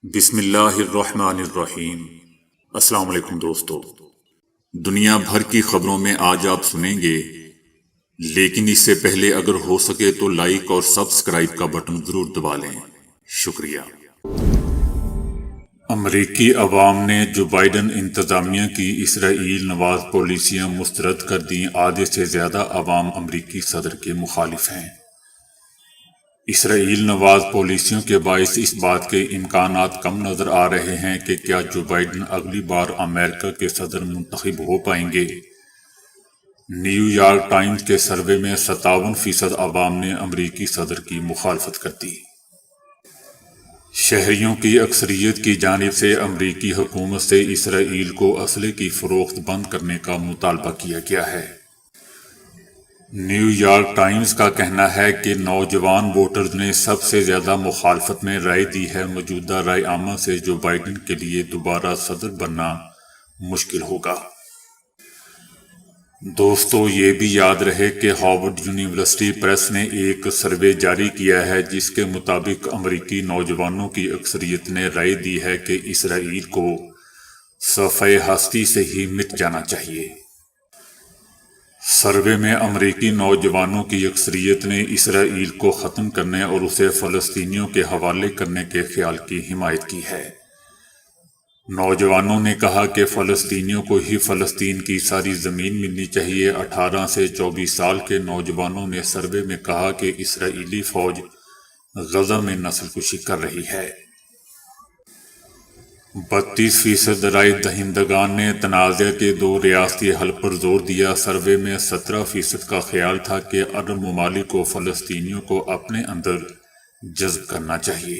بسم اللہ الرحمن الرحیم۔ السلام علیکم دوستو، دنیا بھر کی خبروں میں آج آپ سنیں گے، لیکن اس سے پہلے اگر ہو سکے تو لائک اور سبسکرائب کا بٹن ضرور دبا لیں۔ شکریہ۔ امریکی عوام نے جو بائیڈن انتظامیہ کی اسرائیل نواز پالیسیاں مسترد کر دیں، آدھے سے زیادہ عوام امریکی صدر کے مخالف ہیں۔ اسرائیل نواز پالیسیوں کے باعث اس بات کے امکانات کم نظر آ رہے ہیں کہ کیا جو بائیڈن اگلی بار امریکہ کے صدر منتخب ہو پائیں گے۔ نیو یارک ٹائمز کے سروے میں 57% عوام نے امریکی صدر کی مخالفت کر دی۔ شہریوں کی اکثریت کی جانب سے امریکی حکومت سے اسرائیل کو اسلحے کی فروخت بند کرنے کا مطالبہ کیا گیا ہے۔ نیو یارک ٹائمز کا کہنا ہے کہ نوجوان ووٹرز نے سب سے زیادہ مخالفت میں رائے دی ہے۔ موجودہ رائے عامہ سے جو بائیڈن کے لیے دوبارہ صدر بننا مشکل ہوگا۔ دوستو، یہ بھی یاد رہے کہ ہارورڈ یونیورسٹی پریس نے ایک سروے جاری کیا ہے جس کے مطابق امریکی نوجوانوں کی اکثریت نے رائے دی ہے کہ اسرائیل کو صفحہ ہستی سے ہی مٹ جانا چاہیے۔ سروے میں امریکی نوجوانوں کی اکثریت نے اسرائیل کو ختم کرنے اور اسے فلسطینیوں کے حوالے کرنے کے خیال کی حمایت کی ہے۔ نوجوانوں نے کہا کہ فلسطینیوں کو ہی فلسطین کی ساری زمین ملنی چاہیے۔ 18 سے 24 سال کے نوجوانوں نے سروے میں کہا کہ اسرائیلی فوج غزہ میں نسل کشی کر رہی ہے۔ 32% رائے دہندگان نے تنازع کے 2 ریاستی حل پر زور دیا۔ سروے میں 17% کا خیال تھا کہ عرب ممالک کو فلسطینیوں کو اپنے اندر جذب کرنا چاہیے۔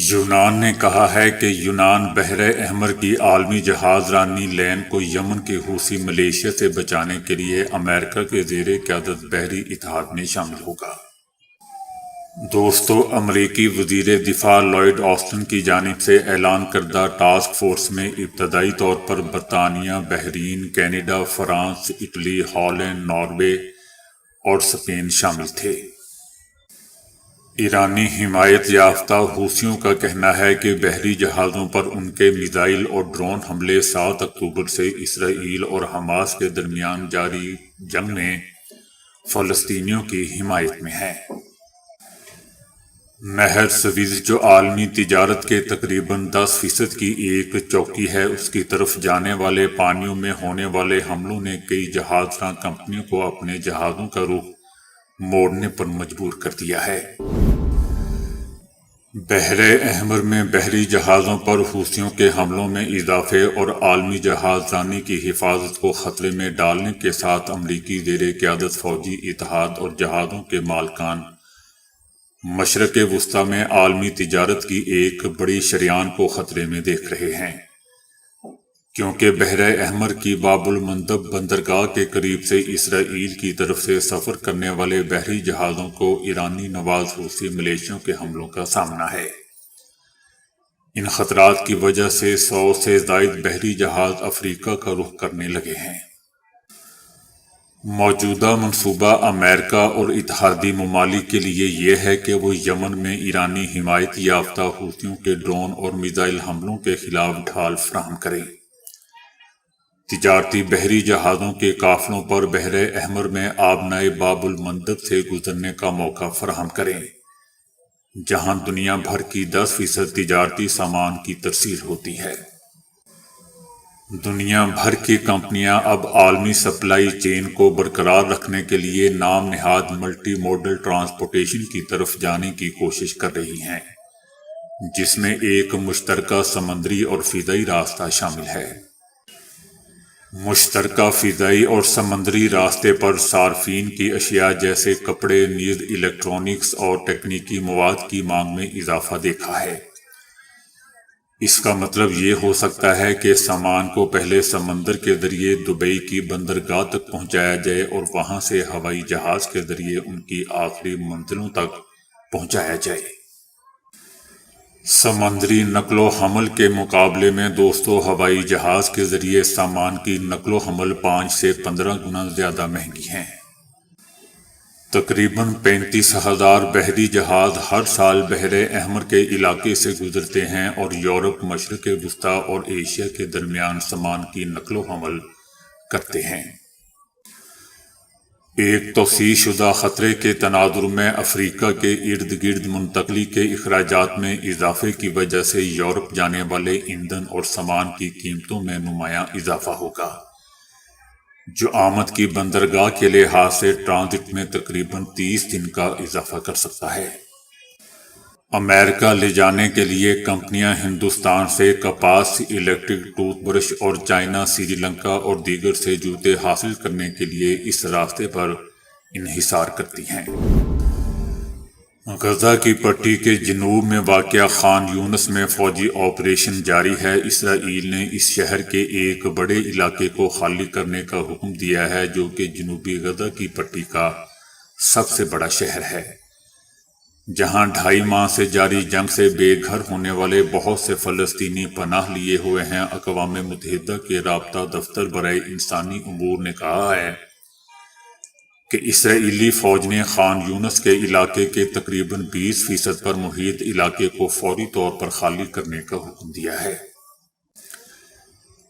یونان نے کہا ہے کہ یونان بحر احمر کی عالمی جہاز رانی لین کو یمن کے حوثی ملیشیا سے بچانے کے لیے امریکہ کے زیر قیادت بحری اتحاد میں شامل ہوگا۔ دوستو، امریکی وزیر دفاع لائیڈ آسٹن کی جانب سے اعلان کردہ ٹاسک فورس میں ابتدائی طور پر برطانیہ، Bahrain, Canada, France, Italy, Holland, Norway اور اسپین شامل تھے۔ ایرانی حمایت یافتہ حوثیوں کا کہنا ہے کہ بحری جہازوں پر ان کے میزائل اور ڈرون حملے 7 اکتوبر سے اسرائیل اور حماس کے درمیان جاری جنگ میں فلسطینیوں کی حمایت میں ہیں۔ نہر سویز، جو عالمی تجارت کے تقریباً 10% کی ایک چوکی ہے، اس کی طرف جانے والے پانیوں میں ہونے والے حملوں نے کئی جہاز راں کمپنیوں کو اپنے جہازوں کا رخ موڑنے پر مجبور کر دیا ہے۔ بحر احمر میں بحری جہازوں پر حوثیوں کے حملوں میں اضافے اور عالمی جہاز رانی کی حفاظت کو خطرے میں ڈالنے کے ساتھ امریکی زیر قیادت فوجی اتحاد اور جہازوں کے مالکان مشرق وسطیٰ میں عالمی تجارت کی ایک بڑی شریان کو خطرے میں دیکھ رہے ہیں، کیونکہ بحر احمر کی باب المندب بندرگاہ کے قریب سے اسرائیل کی طرف سے سفر کرنے والے بحری جہازوں کو ایرانی نواز حوثی ملیشیوں کے حملوں کا سامنا ہے۔ ان خطرات کی وجہ سے 100 سے زائد بحری جہاز افریقہ کا رخ کرنے لگے ہیں۔ موجودہ منصوبہ امریکہ اور اتحادی ممالک کے لیے یہ ہے کہ وہ یمن میں ایرانی حمایت یافتہ حوثیوں کے ڈرون اور میزائل حملوں کے خلاف ڈھال فراہم کریں۔ تجارتی بحری جہازوں کے قافلوں پر بحر احمر میں آبنائے باب المندب سے گزرنے کا موقع فراہم کریں، جہاں دنیا بھر کی 10% تجارتی سامان کی ترسیل ہوتی ہے۔ دنیا بھر کی کمپنیاں اب عالمی سپلائی چین کو برقرار رکھنے کے لیے نام نہاد ملٹی موڈل ٹرانسپورٹیشن کی طرف جانے کی کوشش کر رہی ہیں، جس میں ایک مشترکہ سمندری اور فضائی راستہ شامل ہے۔ مشترکہ فضائی اور سمندری راستے پر صارفین کی اشیاء جیسے کپڑے، نیز الیکٹرانکس اور تکنیکی مواد کی مانگ میں اضافہ دیکھا ہے۔ اس کا مطلب یہ ہو سکتا ہے کہ سامان کو پہلے سمندر کے ذریعے دبئی کی بندرگاہ تک پہنچایا جائے اور وہاں سے ہوائی جہاز کے ذریعے ان کی آخری منزلوں تک پہنچایا جائے۔ سمندری نقل و حمل کے مقابلے میں دوستو، ہوائی جہاز کے ذریعے سامان کی نقل و حمل 5 سے 15 گنا زیادہ مہنگی ہیں۔ تقریباً 35,000 بحری جہاز ہر سال بحر احمر کے علاقے سے گزرتے ہیں اور یورپ، مشرق وسطیٰ اور ایشیا کے درمیان سامان کی نقل و حمل کرتے ہیں۔ ایک توسیع شدہ خطرے کے تناظر میں افریقہ کے ارد گرد منتقلی کے اخراجات میں اضافے کی وجہ سے یورپ جانے والے ایندھن اور سامان کی قیمتوں میں نمایاں اضافہ ہوگا، جو آمد کی بندرگاہ کے لحاظ سے ٹرانزٹ میں تقریباً 30 دن کا اضافہ کر سکتا ہے۔ امریکہ لے جانے کے لیے کمپنیاں ہندوستان سے کپاس، الیکٹرک ٹوتھ برش اور چائنا، سری لنکا اور دیگر سے جوتے حاصل کرنے کے لیے اس راستے پر انحصار کرتی ہیں۔ غزہ کی پٹی کے جنوب میں واقع خان یونس میں فوجی آپریشن جاری ہے۔ اسرائیل نے اس شہر کے ایک بڑے علاقے کو خالی کرنے کا حکم دیا ہے، جو کہ جنوبی غزہ کی پٹی کا سب سے بڑا شہر ہے، جہاں 2.5 ماہ سے جاری جنگ سے بے گھر ہونے والے بہت سے فلسطینی پناہ لیے ہوئے ہیں۔ اقوام متحدہ کے رابطہ دفتر برائے انسانی امور نے کہا ہے کہ اسرائیلی فوج نے خان یونس کے علاقے کے تقریباً 20% پر محیط علاقے کو فوری طور پر خالی کرنے کا حکم دیا ہے۔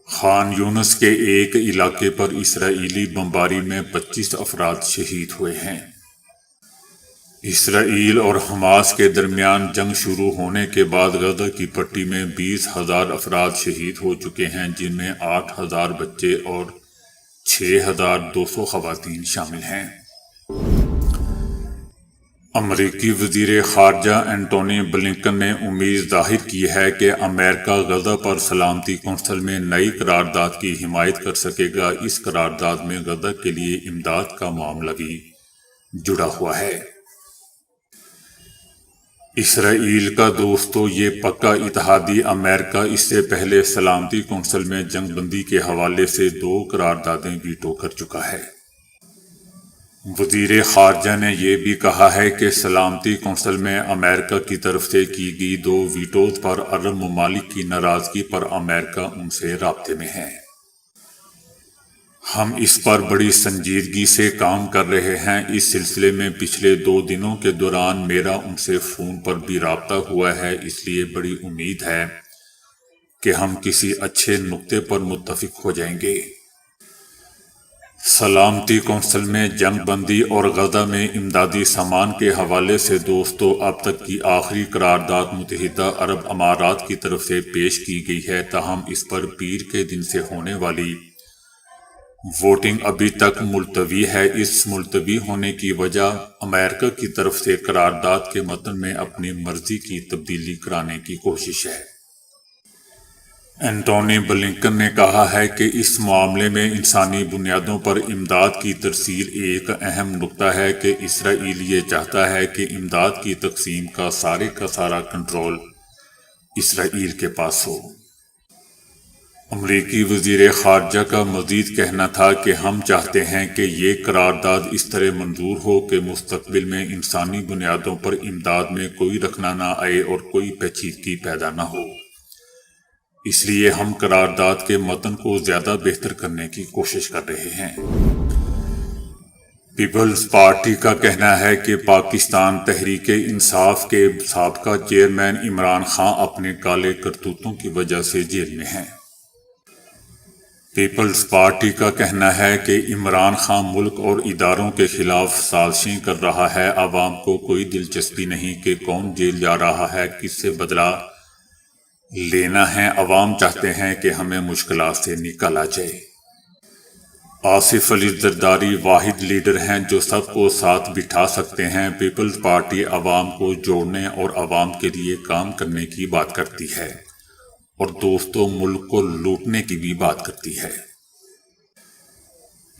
خان یونس کے ایک علاقے پر اسرائیلی بمباری میں 25 افراد شہید ہوئے ہیں۔ اسرائیل اور حماس کے درمیان جنگ شروع ہونے کے بعد غزہ کی پٹی میں 20,000 افراد شہید ہو چکے ہیں، جن میں 8,000 بچے اور 6,200 خواتین شامل ہیں۔ امریکی وزیر خارجہ اینٹونی بلنکن نے امید ظاہر کی ہے کہ امریکہ غزہ پر سلامتی کونسل میں نئی قرارداد کی حمایت کر سکے گا۔ اس قرارداد میں غزہ کے لیے امداد کا معاملہ بھی جڑا ہوا ہے۔ اسرائیل کا دوستو، یہ پکا اتحادی امریکہ اس سے پہلے سلامتی کونسل میں جنگ بندی کے حوالے سے 2 قراردادیں ویٹو کر چکا ہے۔ وزیر خارجہ نے یہ بھی کہا ہے کہ سلامتی کونسل میں امریکہ کی طرف سے کی گئی 2 ویٹوز پر عرب ممالک کی ناراضگی پر امریکہ ان سے رابطے میں ہے۔ ہم اس پر بڑی سنجیدگی سے کام کر رہے ہیں۔ اس سلسلے میں پچھلے 2 دنوں کے دوران میرا ان سے فون پر بھی رابطہ ہوا ہے، اس لیے بڑی امید ہے کہ ہم کسی اچھے نقطے پر متفق ہو جائیں گے۔ سلامتی کونسل میں جنگ بندی اور غزہ میں امدادی سامان کے حوالے سے دوستو، اب تک کی آخری قرارداد متحدہ عرب امارات کی طرف سے پیش کی گئی ہے، تاہم اس پر پیر کے دن سے ہونے والی ووٹنگ ابھی تک ملتوی ہے۔ اس ملتوی ہونے کی وجہ امریکہ کی طرف سے قرارداد کے متن میں اپنی مرضی کی تبدیلی کرانے کی کوشش ہے۔ اینٹونی بلنکن نے کہا ہے کہ اس معاملے میں انسانی بنیادوں پر امداد کی ترسیل ایک اہم نقطہ ہے کہ اسرائیل یہ چاہتا ہے کہ امداد کی تقسیم کا سارا کنٹرول اسرائیل کے پاس ہو۔ امریکی وزیر خارجہ کا مزید کہنا تھا کہ ہم چاہتے ہیں کہ یہ قرارداد اس طرح منظور ہو کہ مستقبل میں انسانی بنیادوں پر امداد میں کوئی رخنہ نہ آئے اور کوئی پیچیدگی پیدا نہ ہو۔ اس لیے ہم قرارداد کے متن کو زیادہ بہتر کرنے کی کوشش کر رہے ہیں۔ پیپلز پارٹی کا کہنا ہے کہ پاکستان تحریک انصاف کے سابقہ چیئرمین عمران خان اپنے کالے کرتوتوں کی وجہ سے جیل میں ہیں۔ پیپلز پارٹی کا کہنا ہے کہ عمران خان ملک اور اداروں کے خلاف سازشیں کر رہا ہے۔ عوام کو کوئی دلچسپی نہیں کہ کون جیل جا رہا ہے، کس سے بدلہ لینا ہے۔ عوام چاہتے ہیں کہ ہمیں مشکلات سے نکالا جائے۔ آصف علی زرداری واحد لیڈر ہیں جو سب کو ساتھ بٹھا سکتے ہیں۔ پیپلز پارٹی عوام کو جوڑنے اور عوام کے لیے کام کرنے کی بات کرتی ہے اور دوستوں ملک کو لوٹنے کی بھی بات کرتی ہے۔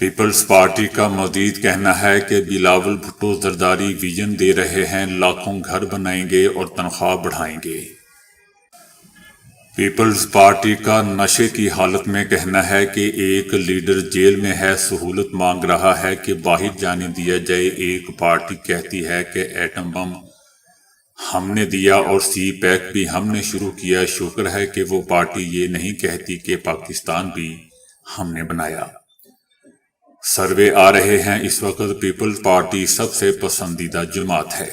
پیپلز پارٹی کا مزید کہنا ہے کہ بلاول بھٹو زرداری ویژن دے رہے ہیں، لاکھوں گھر بنائیں گے اور تنخواہ بڑھائیں گے۔ پیپلز پارٹی کا نشے کی حالت میں کہنا ہے کہ ایک لیڈر جیل میں ہے، سہولت مانگ رہا ہے کہ باہر جانے دیا جائے۔ ایک پارٹی کہتی ہے کہ ایٹم بم ہم نے دیا اور سی پیک بھی ہم نے شروع کیا۔ شکر ہے کہ وہ پارٹی یہ نہیں کہتی کہ پاکستان بھی ہم نے بنایا۔ سروے آ رہے ہیں اس وقت پیپلز پارٹی سب سے پسندیدہ جماعت ہے۔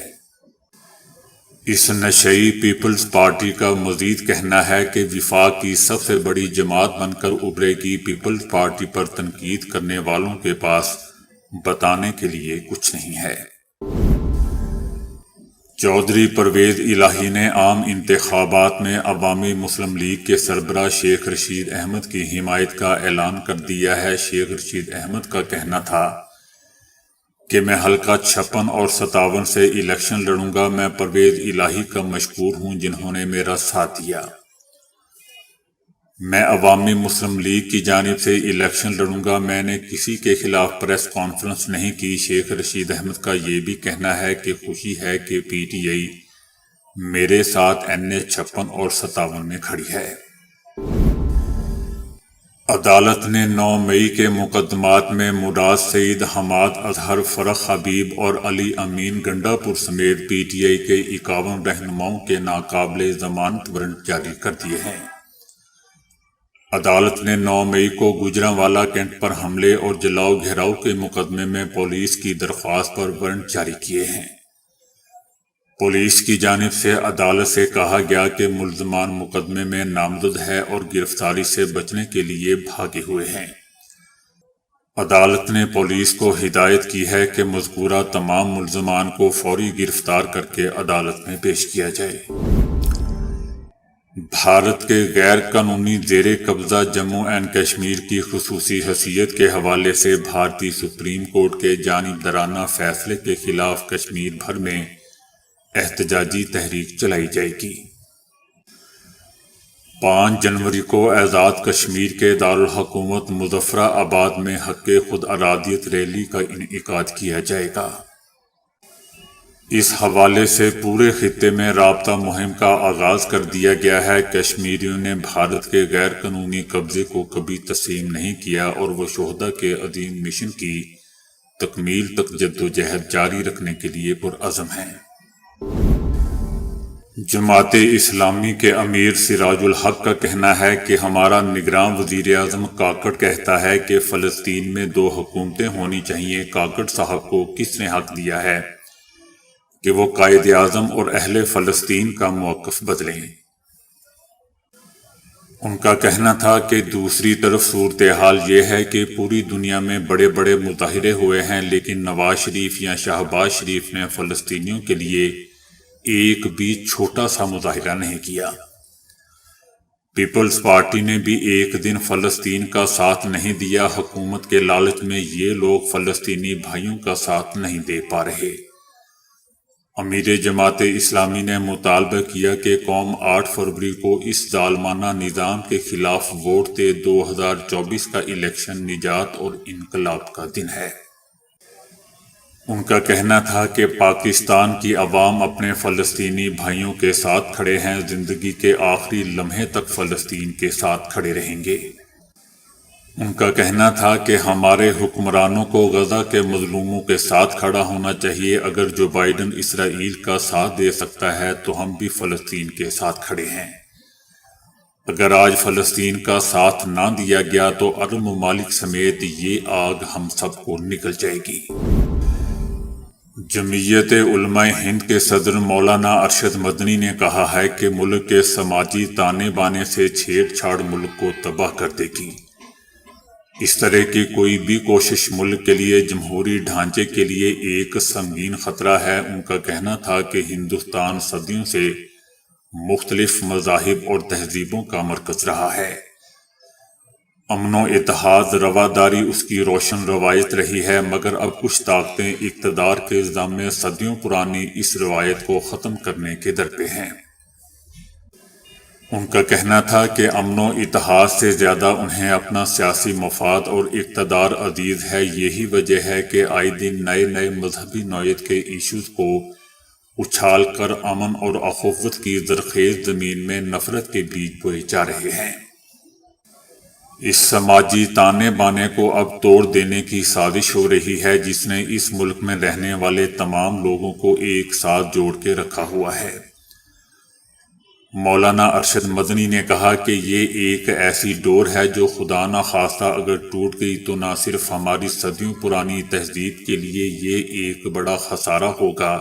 اس نشئی پیپلز پارٹی کا مزید کہنا ہے کہ وفاق کی سب سے بڑی جماعت بن کر ابھرے گی۔ پیپلز پارٹی پر تنقید کرنے والوں کے پاس بتانے کے لیے کچھ نہیں ہے۔ چودھری پرویز الہی نے عام انتخابات میں عوامی مسلم لیگ کے سربراہ شیخ رشید احمد کی حمایت کا اعلان کر دیا ہے۔ شیخ رشید احمد کا کہنا تھا کہ میں حلقہ 56 اور 57 سے الیکشن لڑوں گا۔ میں پرویز الہی کا مشکور ہوں جنہوں نے میرا ساتھ دیا۔ میں عوامی مسلم لیگ کی جانب سے الیکشن لڑوں گا۔ میں نے کسی کے خلاف پریس کانفرنس نہیں کی۔ شیخ رشید احمد کا یہ بھی کہنا ہے کہ خوشی ہے کہ پی ٹی آئی میرے ساتھ NA 56 اور 57 میں کھڑی ہے۔ عدالت نے 9 مئی کے مقدمات میں مراد سعید، حماد اظہر، فرخ حبیب اور علی امین گنڈا پور سمیت پی ٹی آئی کے 51 رہنماؤں کے ناقابل ضمانت وارنٹ جاری کر دیے ہیں۔ عدالت نے 9 مئی کو گوجرانوالا کینٹ پر حملے اور جلاؤ گھیراؤ کے مقدمے میں پولیس کی درخواست پر وارنٹ جاری کیے ہیں۔ پولیس کی جانب سے عدالت سے کہا گیا کہ ملزمان مقدمے میں نامزد ہے اور گرفتاری سے بچنے کے لیے بھاگے ہوئے ہیں۔ عدالت نے پولیس کو ہدایت کی ہے کہ مذکورہ تمام ملزمان کو فوری گرفتار کر کے عدالت میں پیش کیا جائے۔ بھارت کے غیر قانونی زیر قبضہ جموں اینڈ کشمیر کی خصوصی حیثیت کے حوالے سے بھارتی سپریم کورٹ کے جانبدارانہ فیصلے کے خلاف کشمیر بھر میں احتجاجی تحریک چلائی جائے گی۔ 5 جنوری کو آزاد کشمیر کے دارالحکومت مظفر آباد میں حق خود ارادیت ریلی کا انعقاد کیا جائے گا۔ اس حوالے سے پورے خطے میں رابطہ مہم کا آغاز کر دیا گیا ہے۔ کشمیریوں نے بھارت کے غیر قانونی قبضے کو کبھی تسلیم نہیں کیا اور وہ شہداء کے عظیم مشن کی تکمیل تک جدوجہد جاری رکھنے کے لیے پرعزم ہیں۔ جماعت اسلامی کے امیر سراج الحق کا کہنا ہے کہ ہمارا نگراں وزیر اعظم کاکڑ کہتا ہے کہ فلسطین میں 2 حکومتیں ہونی چاہیے۔ کاکڑ صاحب کو کس نے حق دیا ہے کہ وہ قائد اعظم اور اہل فلسطین کا موقف بدلیں؟ ان کا کہنا تھا کہ دوسری طرف صورتحال یہ ہے کہ پوری دنیا میں بڑے بڑے مظاہرے ہوئے ہیں لیکن نواز شریف یا شہباز شریف نے فلسطینیوں کے لیے ایک بھی چھوٹا سا مظاہرہ نہیں کیا۔ پیپلز پارٹی نے بھی ایک دن فلسطین کا ساتھ نہیں دیا۔ حکومت کے لالچ میں یہ لوگ فلسطینی بھائیوں کا ساتھ نہیں دے پا رہے۔ امیر جماعت اسلامی نے مطالبہ کیا کہ قوم 8 فروری کو اس ظالمانہ نظام کے خلاف ووٹ دے۔ 2024 کا الیکشن نجات اور انقلاب کا دن ہے۔ ان کا کہنا تھا کہ پاکستان کی عوام اپنے فلسطینی بھائیوں کے ساتھ کھڑے ہیں، زندگی کے آخری لمحے تک فلسطین کے ساتھ کھڑے رہیں گے۔ ان کا کہنا تھا کہ ہمارے حکمرانوں کو غزہ کے مظلوموں کے ساتھ کھڑا ہونا چاہیے۔ اگر جو بائیڈن اسرائیل کا ساتھ دے سکتا ہے تو ہم بھی فلسطین کے ساتھ کھڑے ہیں۔ اگر آج فلسطین کا ساتھ نہ دیا گیا تو عرب ممالک سمیت یہ آگ ہم سب کو نگل جائے گی۔ جمعیت علماء ہند کے صدر مولانا ارشد مدنی نے کہا ہے کہ ملک کے سماجی تانے بانے سے چھیڑ چھاڑ ملک کو تباہ کر دے گی۔ اس طرح کی کوئی بھی کوشش ملک کے لیے جمہوری ڈھانچے کے لیے ایک سنگین خطرہ ہے۔ ان کا کہنا تھا کہ ہندوستان صدیوں سے مختلف مذاہب اور تہذیبوں کا مرکز رہا ہے۔ امن و اتحاد رواداری اس کی روشن روایت رہی ہے، مگر اب کچھ طاقتیں اقتدار کے الزام میں صدیوں پرانی اس روایت کو ختم کرنے کے درپے ہیں۔ ان کا کہنا تھا کہ امن و اتحاد سے زیادہ انہیں اپنا سیاسی مفاد اور اقتدار عزیز ہے۔ یہی وجہ ہے کہ آئے دن نئے نئے مذہبی نوعیت کے ایشوز کو اچھال کر امن اور اخوت کی زرخیز زمین میں نفرت کے بیج بوئے جا رہے ہیں۔ اس سماجی تانے بانے کو اب توڑ دینے کی سازش ہو رہی ہے جس نے اس ملک میں رہنے والے تمام لوگوں کو ایک ساتھ جوڑ کے رکھا ہوا ہے۔ مولانا ارشد مدنی نے کہا کہ یہ ایک ایسی ڈور ہے جو خدا نہ خواستہ اگر ٹوٹ گئی تو نہ صرف ہماری صدیوں پرانی تہذیب کے لیے یہ ایک بڑا خسارہ ہوگا،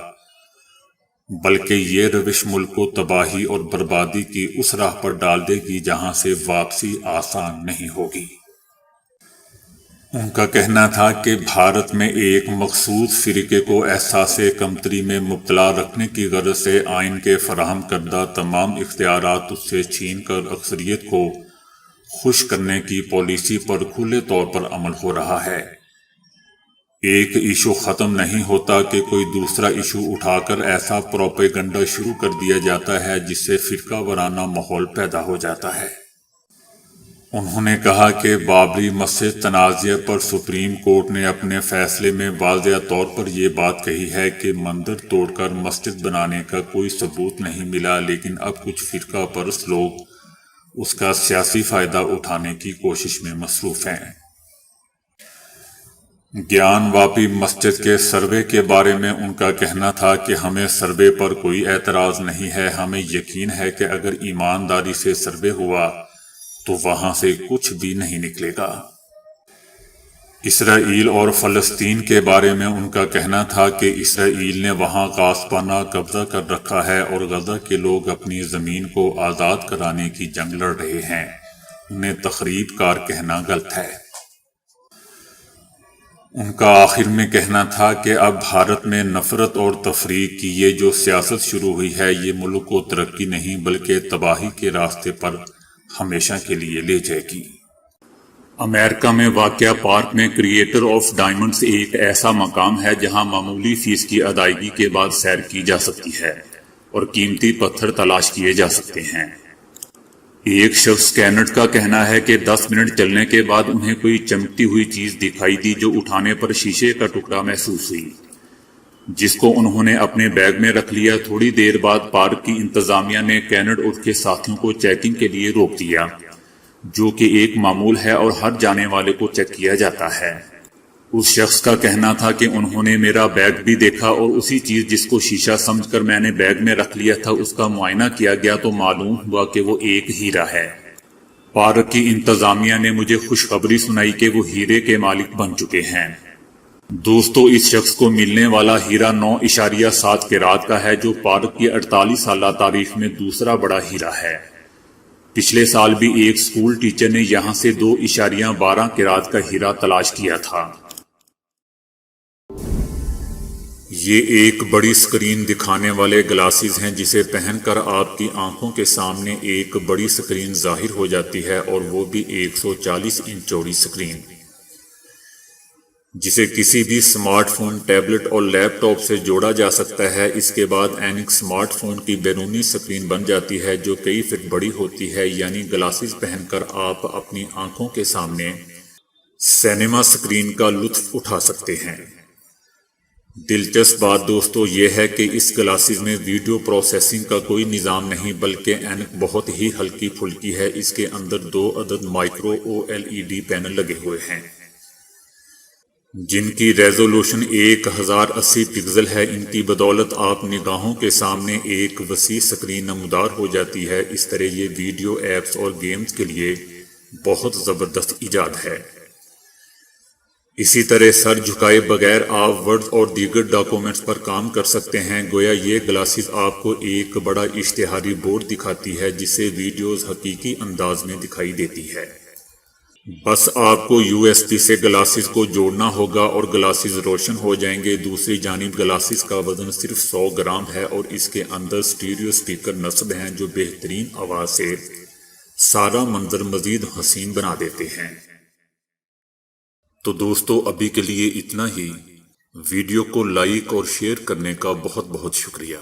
بلکہ یہ روش ملک کو تباہی اور بربادی کی اس راہ پر ڈال دے گی جہاں سے واپسی آسان نہیں ہوگی۔ ان کا کہنا تھا کہ بھارت میں ایک مخصوص فرقے کو احساس کمتری میں مبتلا رکھنے کی غرض سے آئین کے فراہم کردہ تمام اختیارات اس سے چھین کر اکثریت کو خوش کرنے کی پالیسی پر کھلے طور پر عمل ہو رہا ہے۔ ایک ایشو ختم نہیں ہوتا کہ کوئی دوسرا ایشو اٹھا کر ایسا پروپیگنڈا شروع کر دیا جاتا ہے جس سے فرقہ وارانہ ماحول پیدا ہو جاتا ہے۔ انہوں نے کہا کہ بابری مسجد تنازعہ پر سپریم کورٹ نے اپنے فیصلے میں واضح طور پر یہ بات کہی ہے کہ مندر توڑ کر مسجد بنانے کا کوئی ثبوت نہیں ملا، لیکن اب کچھ فرقہ پرست لوگ اس کا سیاسی فائدہ اٹھانے کی کوشش میں مصروف ہیں۔ گیان واپی مسجد کے سروے کے بارے میں ان کا کہنا تھا کہ ہمیں سروے پر کوئی اعتراض نہیں ہے، ہمیں یقین ہے کہ اگر ایمانداری سے سروے ہوا تو وہاں سے کچھ بھی نہیں نکلے گا۔ اسرائیل اور فلسطین کے بارے میں ان کا کہنا تھا کہ اسرائیل نے وہاں غاصبانہ قبضہ کر رکھا ہے اور غزہ کے لوگ اپنی زمین کو آزاد کرانے کی جنگ لڑ رہے ہیں، انہیں تخریب کار کہنا غلط ہے۔ ان کا آخر میں کہنا تھا کہ اب بھارت میں نفرت اور تفریق کی یہ جو سیاست شروع ہوئی ہے یہ ملک کو ترقی نہیں بلکہ تباہی کے راستے پر ہمیشہ کے لیے لے جائے گی۔ امریکہ میں واقع پارک میں کریٹر آف ڈائمنڈز ایک ایسا مقام ہے جہاں معمولی فیس کی ادائیگی کے بعد سیر کی جا سکتی ہے اور قیمتی پتھر تلاش کیے جا سکتے ہیں۔ ایک شخص کینٹ کا کہنا ہے کہ 10 منٹ چلنے کے بعد انہیں کوئی چمکتی ہوئی چیز دکھائی دی جو اٹھانے پر شیشے کا ٹکڑا محسوس ہوئی، جس کو انہوں نے اپنے بیگ میں رکھ لیا۔ تھوڑی دیر بعد پارک کی انتظامیہ نے کینٹ اور اس کے ساتھیوں کو چیکنگ کے لیے روک دیا، جو کہ ایک معمول ہے اور ہر جانے والے کو چیک کیا جاتا ہے۔ اس شخص کا کہنا تھا کہ انہوں نے میرا بیگ بھی دیکھا اور اسی چیز جس کو شیشہ سمجھ کر میں نے بیگ میں رکھ لیا تھا اس کا معائنہ کیا گیا تو معلوم ہوا کہ وہ ایک ہیرا ہے۔ پارک کی انتظامیہ نے مجھے خوشخبری سنائی کہ وہ ہیرے کے مالک بن چکے ہیں۔ دوستو، اس شخص کو ملنے والا ہیرا 9.7 کیرات کا ہے، جو پارک کی 48 سالہ تاریخ میں دوسرا بڑا ہیرا ہے۔ پچھلے سال بھی ایک سکول ٹیچر نے یہاں سے 2.12 کیرات کا ہیرا تلاش کیا تھا۔ یہ ایک بڑی سکرین دکھانے والے گلاسز ہیں جسے پہن کر آپ کی آنکھوں کے سامنے ایک بڑی سکرین ظاہر ہو جاتی ہے، اور وہ بھی 140 انچ چوڑی سکرین، جسے کسی بھی سمارٹ فون، ٹیبلٹ اور لیپ ٹاپ سے جوڑا جا سکتا ہے۔ اس کے بعد اینک سمارٹ فون کی بیرونی سکرین بن جاتی ہے جو کئی فٹ بڑی ہوتی ہے، یعنی گلاسز پہن کر آپ اپنی آنکھوں کے سامنے سینما سکرین کا لطف اٹھا سکتے ہیں۔ دلچسپ بات دوستو یہ ہے کہ اس گلاسز میں ویڈیو پروسیسنگ کا کوئی نظام نہیں، بلکہ اینک بہت ہی ہلکی پھلکی ہے۔ اس کے اندر 2 عدد مائکرو OLED پینل لگے ہوئے ہیں جن کی ریزولوشن 1080 پکسل ہے۔ ان کی بدولت آپ نگاہوں کے سامنے ایک وسیع سکرین نمودار ہو جاتی ہے۔ اس طرح یہ ویڈیو ایپس اور گیمز کے لیے بہت زبردست ایجاد ہے۔ اسی طرح سر جھکائے بغیر آپ ورڈ اور دیگر ڈاکومنٹس پر کام کر سکتے ہیں۔ گویا یہ گلاسز آپ کو ایک بڑا اشتہاری بورڈ دکھاتی ہے جس سے ویڈیوز حقیقی انداز میں دکھائی دیتی ہے۔ بس آپ کو USB سے گلاسز کو جوڑنا ہوگا اور گلاسز روشن ہو جائیں گے۔ دوسری جانب گلاسز کا وزن صرف 100 گرام ہے اور اس کے اندر سٹیریو سپیکر نصب ہیں جو بہترین آواز سے سارا منظر مزید حسین بنا دیتے ہیں۔ تو دوستو ابھی کے لیے اتنا ہی۔ ویڈیو کو لائک اور شیئر کرنے کا بہت بہت شکریہ۔